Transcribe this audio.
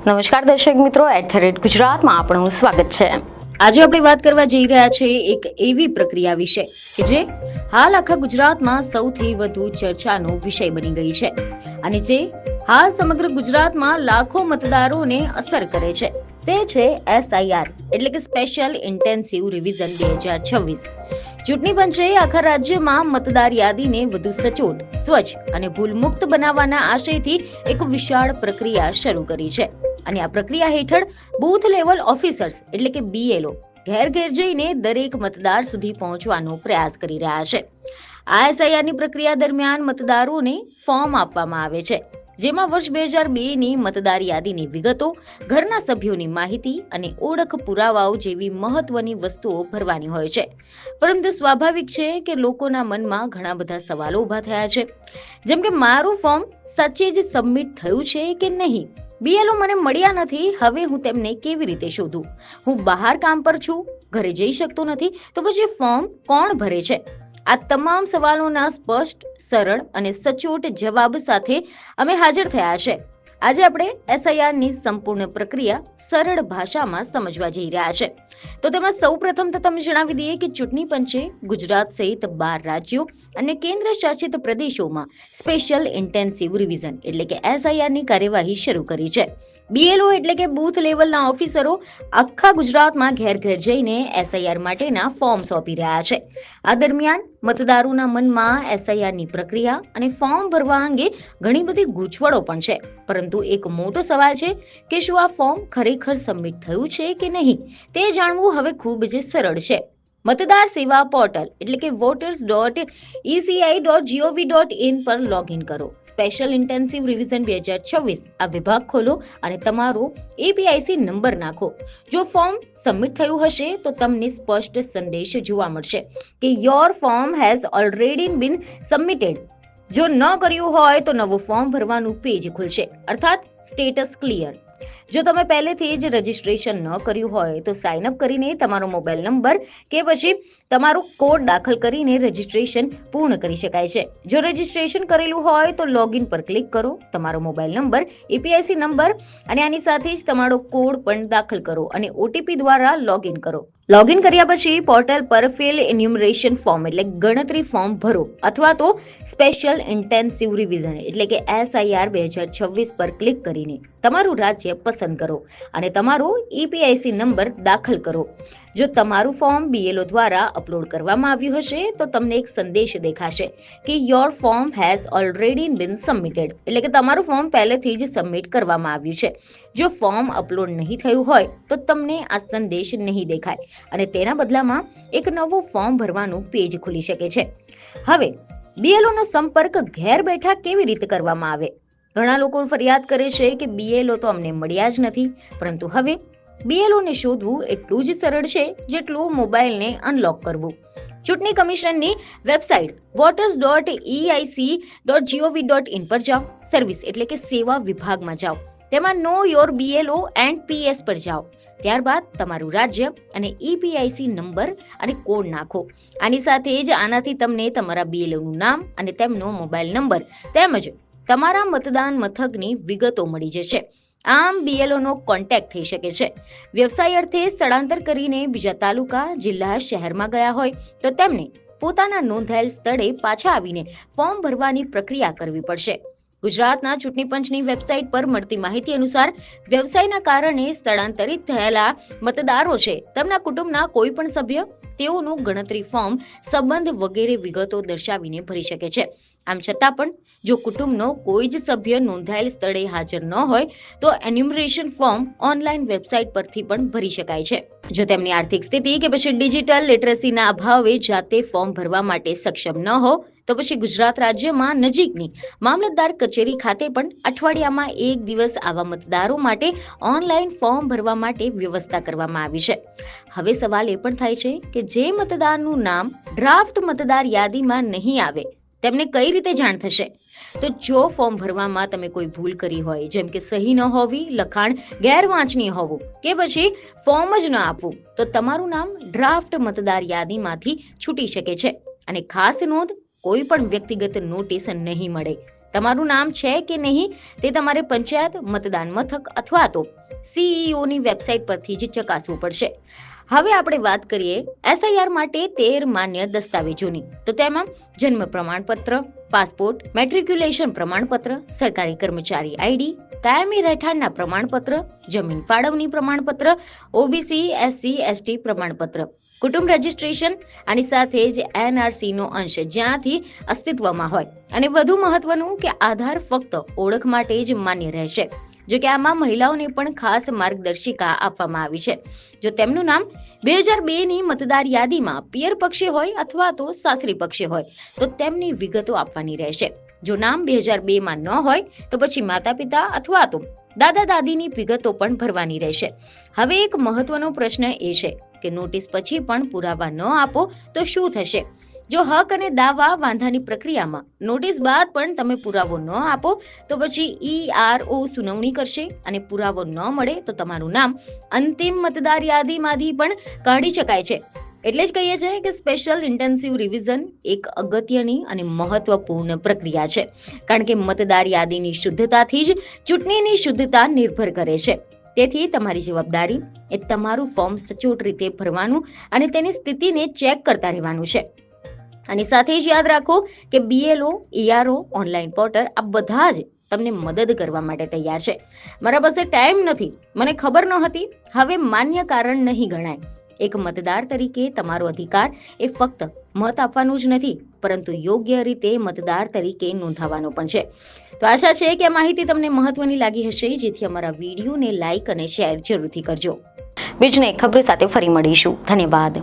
નમસ્કાર દર્શક મિત્રો, @ગુજરાતમાં આપણું સ્વાગત છે। આજે આપણે વાત કરવા જઈ રહ્યા છીએ એક એવી પ્રક્રિયા વિશે કે જે હાલ આખા ગુજરાતમાં સૌથી વધુ ચર્ચાનો વિષય બની ગઈ છે અને જે હાલ સમગ્ર ગુજરાતમાં લાખો મતદારોને અસર કરે છે। તે છે SIR એટલે કે સ્પેશિયલ ઇન્ટેન્સિવ રિવિઝન 2026। ચૂંટણી પંચે આખા રાજ્યમાં મતદાર યાદીને વધુ સચોટ, સ્વચ્છ અને ભૂલમુક્ત બનાવવાના આશયથી એક વિશાળ પ્રક્રિયા શરૂ કરી છે અને આ પ્રક્રિયા હેઠળ બૂથ લેવલ ઓફિસર્સ એટલે કે BLO ઘેર ઘેર જઈને દરેક મતદાર સુધી પહોંચવાનો પ્રયાસ કરી રહ્યા છે। આ SIRની પ્રક્રિયા દરમિયાન મતદારોને ફોર્મ આપવામાં આવે છે, જેમાં વર્ષ 2002ની મતદાર યાદીની વિગતો, ઘરના સભ્યોની માહિતી અને ઓળખ પુરાવાઓ જેવી મહત્વની વસ્તુઓ ભરવાની હોય છે। પરંતુ સ્વાભાવિક છે કે લોકોના મનમાં ઘણા બધા સવાલો ઊભા થયા છે, જેમ કે મારું ફોર્મ સાચે જ સબમિટ થયું છે કે નહીં, BLO મને મળ્યા નથી, હવે હું તેમને કેવી રીતે શોધું, હું બહાર કામ પર છું, ઘરે જઈ શકતો નથી, તો પછી ફોર્મ કોણ ભરે છે? આ તમામ સવાલોના સ્પષ્ટ, સરળ અને સચોટ જવાબ સાથે અમે હાજર થયા છે। આજે આપણે SIRની સંપૂર્ણ પ્રક્રિયા સરળ ભાષામાં સમજવા જઈ રહ્યા છે। તો તેમાં સૌપ્રથમ તો તમને જણાવી દઈએ કે ચૂંટણી પંચે ગુજરાત સહિત 12 રાજ્યો અને કેન્દ્ર શાસિત પ્રદેશોમાં સ્પેશિયલ ઇન્ટેન્સિવ રિવિઝન એટલે કે SIRની કાર્યવાહી શરૂ કરી છે। BLO એટલે કે બૂથ લેવલના ઓફિસરો આખા ગુજરાતમાં ઘેર ઘેર જઈને SIR માટેના ફોર્મ સોંપી રહ્યા છે। આ દરમિયાન મતદારોના મનમાં SIRની પ્રક્રિયા અને ફોર્મ ભરવા અંગે ઘણી બધી ગૂંચવણો પણ છે, પરંતુ એક મોટો સવાલ છે કે શું આ ફોર્મ ખરેખર સબમિટ થયું છે કે નહીં, તે જાણવું હવે ખૂબ જ સરળ છે। મતદાર સેવા પોર્ટલ એટલે કે voters.eci.gov.in પર લોગિન કરો, સ્પેશિયલ ઇન્ટેન્સિવ રિવિઝન 2026 આ વિભાગ ખોલો અને તમારો APIC નંબર નાખો। જો ફોર્મ સબમિટ થયું હશે તો તમને સ્પષ્ટ સંદેશ જોવા મળશે કે your form has already been submitted. જો ન કર્યું હોય તો નવું ફોર્મ ભરવાનું પેજ ખુલશે, અર્થાત સ્ટેટસ ક્લિયર। જો તમે પહેલેથી જ રજીસ્ટ્રેશન ન કર્યું હોય તો સાઇન અપ કરીને તમારો મોબાઈલ નંબર કે પછી તમારો કોડ દાખલ કરીને રજીસ્ટ્રેશન પૂર્ણ કરી શકાય છે। જો રજીસ્ટ્રેશન કરેલું હોય તો લોગિન પર ક્લિક કરો, તમારો મોબાઈલ નંબર, APIC નંબર અને આની સાથે જ તમારો કોડ પણ દાખલ કરો અને OTP દ્વારા લોગિન કરો। લોગિન કર્યા પછી પોર્ટલ પર ફિલ એન્યુમરેશન ફોર્મ એટલે ગણતરી ફોર્મ ભરો અથવા તો સ્પેશિયલ ઇન્ટેન્સિવ રિવિઝન એટલે કે SIR 2026 પર ક્લિક કરીને તમારું રાજ્ય પસંદ કરો અને તમારો APIC નંબર દાખલ કરો। જો તમારું ફોર્મ BLO દ્વારા અપલોડ કરવામાં આવ્યું હશે તો તમને એક સંદેશ દેખાશે કે your form has already been submitted એટલે કે તમારું ફોર્મ પહેલેથી જ સબમિટ કરવામાં આવ્યું છે। જો ફોર્મ અપલોડ નહીં થયું હોય તો તમને આ સંદેશ નહીં દેખાય અને તેના બદલામાં એક નવું ફોર્મ ભરવાનું પેજ ખુલી શકે છે। હવે BLOનો સંપર્ક ઘેર બેઠા કેવી રીતે કરવામાં આવે? ઘણા લોકો ફરિયાદ કરે છે કે BLO તો અમને મળ્યા જ નથી, પરંતુ હવે BLOને શોધવું એટલું જ સરળ છે જેટલું મોબાઈલને અનલોક કરવું। ચૂંટણી કમિશનની વેબસાઇટ voters.eic.gov.in પર જાઓ, સર્વિસ એટલે કે સેવા વિભાગમાં જાઓ, તેમાં know your BLO and PS પર જાઓ, ત્યારબાદ તમારું રાજ્ય અને APIC નંબર અને કોડ નાખો। આની સાથે જ આનાથી તમને તમારા BLOનું નામ અને તેમનો મોબાઈલ નંબર તેમજ તમારા મતદાન મથકની વિગતો મળી જશે। આમ BLOનો કોન્ટેક્ટ થઈ શકે છે। વ્યવસાય અર્થે સ્થળાંતર કરીને બીજા તાલુકા, જિલ્લા, શહેરમાં ગયા હોય તો તેમને પોતાના નોંધાયેલ સ્થળે પાછા આવીને ફોર્મ ભરવાની પ્રક્રિયા કરવી પડશે। ગુજરાતના ચૂંટણી પંચની વેબસાઇટ પર મળતી માહિતી અનુસાર વ્યવસાયના કારણે સ્થળાંતરિત થયેલા મતદારો છે, તેમના કુટુંબના કોઈ પણ સભ્ય તેઓનું ગણતરી ફોર્મ, સંબંધ વગેરે વિગતો દર્શાવીને ભરી શકે છે। આમ છતાં પણ જો કુટુંબનો કોઈ જ સભ્ય નોંધાયેલ સ્થળે હાજર ન હોય તો એન્યુમરેશન ફોર્મ ઓનલાઈન વેબસાઇટ પરથી પણ ભરી શકાય છે। જો તેમની આર્થિક સ્થિતિ કે પછી ડિજિટલ લિટરસીના અભાવે જાતે ફોર્મ ભરવા માટે સક્ષમ ન હો તો પછી ગુજરાત રાજ્યમાં નજીકની મામલતદાર કચેરી ખાતે પણ અઠવાડિયામાં 1 દિવસ આવા મતદારો માટે ઓનલાઈન ફોર્મ ભરવા માટે વ્યવસ્થા કરવામાં આવી છે। હવે સવાલ એ પણ થાય છે કે જે મતદારનું નામ ડ્રાફ્ટ મતદાર યાદીમાં નહીં આવે તેમને કઈ રીતે જાણ થશે? તો જો ફોર્મ ભરવામાં તમે કોઈ ભૂલ કરી હોય, જેમ કે સહી ન હોવી, લખાણ ગેરવાંચનીય હોવું કે પછી ફોર્મ જ ન આપવું, તો તમારું નામ ડ્રાફ્ટ મતદાર યાદીમાંથી છૂટી શકે છે અને ખાસ નોંધ, કોઈ પણ વ્યક્તિગત નોટિસ નહીં મળે। તમારું નામ છે કે નહીં તે તમારે પંચાયત મતદાન મથક અથવા તો સીઈઓની વેબસાઇટ પરથી જ ચકાસવું પડશે. હવે આપણે વાત કરીએ એસઆઈઆર માટે 13 માન્ય દસ્તાવેજોની. તો તેમાં જન્મ પ્રમાણપત્ર, પાસપોર્ટ, મેટ્રિક્યુલેશન પ્રમાણપત્ર, સરકારી કર્મચારી આઈડી, કાયમી રહેઠાણના પ્રમાણપત્ર, જમીન ફાળવણી પ્રમાણપત્ર, ઓબીસી એસસી એસટી પ્રમાણપત્ર, કુટુંબ રજિસ્ટ્રેશન, આની સાથે જ એનઆરસી નો અંશ જ્યાંથી અસ્તિત્વમાં હોય, અને વધુ મહત્વનું કે આધાર ફક્ત ઓળખ માટે જ માન્ય રહેશે. જો કે આમાં મહિલાઓને પણ ખાસ માર્ગદર્શિકા આપવામાં આવી છે. જો તેમનું નામ 2002ની મતદાર યાદીમાં પિયર પક્ષે હોય અથવા તો સાસરી પક્ષે હોય તો તેમની વિગતો આપવાની રહેશે. જો નામ 2002માં ન હોય તો પછી માતા પિતા અથવા તો દાદા દાદીની વિગતો પણ ભરવાની રહેશે. હવે એક મહત્વનો પ્રશ્ન એ છે કે નોટિસ પછી પણ પુરાવા ન આપો તો શું થશે? જો હક અને દાવા વાંધાની પ્રક્રિયામાં નોટિસ બાદ પણ તમે પુરાવો ન આપો તો પછી ERO સુનાવણી કરશે અને પુરાવો ન મળે તો તમારું નામ અંતિમ મતદાર યાદીમાંથી પણ કાઢી શકાય છે. એટલે જ કહીએ છીએ કે સ્પેશિયલ ઇન્ટેન્સિવ રિવિઝન એક અગત્યની અને મહત્વપૂર્ણ પ્રક્રિયા છે, કારણ કે મતદાર યાદીની શુદ્ધતાથી જ ચૂંટણીની શુદ્ધતા નિર્ભર કરે છે. તેથી તમારી જવાબદારી એ તમારું ફોર્મ સચોટ રીતે ભરવાનું અને તેની સ્થિતિને ચેક કરતા રહેવાનું છે. અને સાથે જ યાદ રાખો કે BLO, ERO, ઓનલાઈન પોર્ટલ આ બધા જ તમને મદદ કરવા માટે તૈયાર છે. મારા પાસે ટાઈમ નથી, મને ખબર ન હતી, હવે માન્ય કારણ નહીં ગણાય. એક મતદાર તરીકે તમારો અધિકાર એ ફક્ત મત આપવાનું જ નથી, પરંતુ યોગ્ય રીતે મતદાર તરીકે નોંધાવવાનો પણ છે. તો આશા છે કે આ માહિતી તમને મહત્વની લાગી હશે, જેથી અમારા વિડીયોને લાઈક અને શેર જરૂરથી કરજો. બીજને ખબર સાથે ફરી મળીશું. ધન્યવાદ.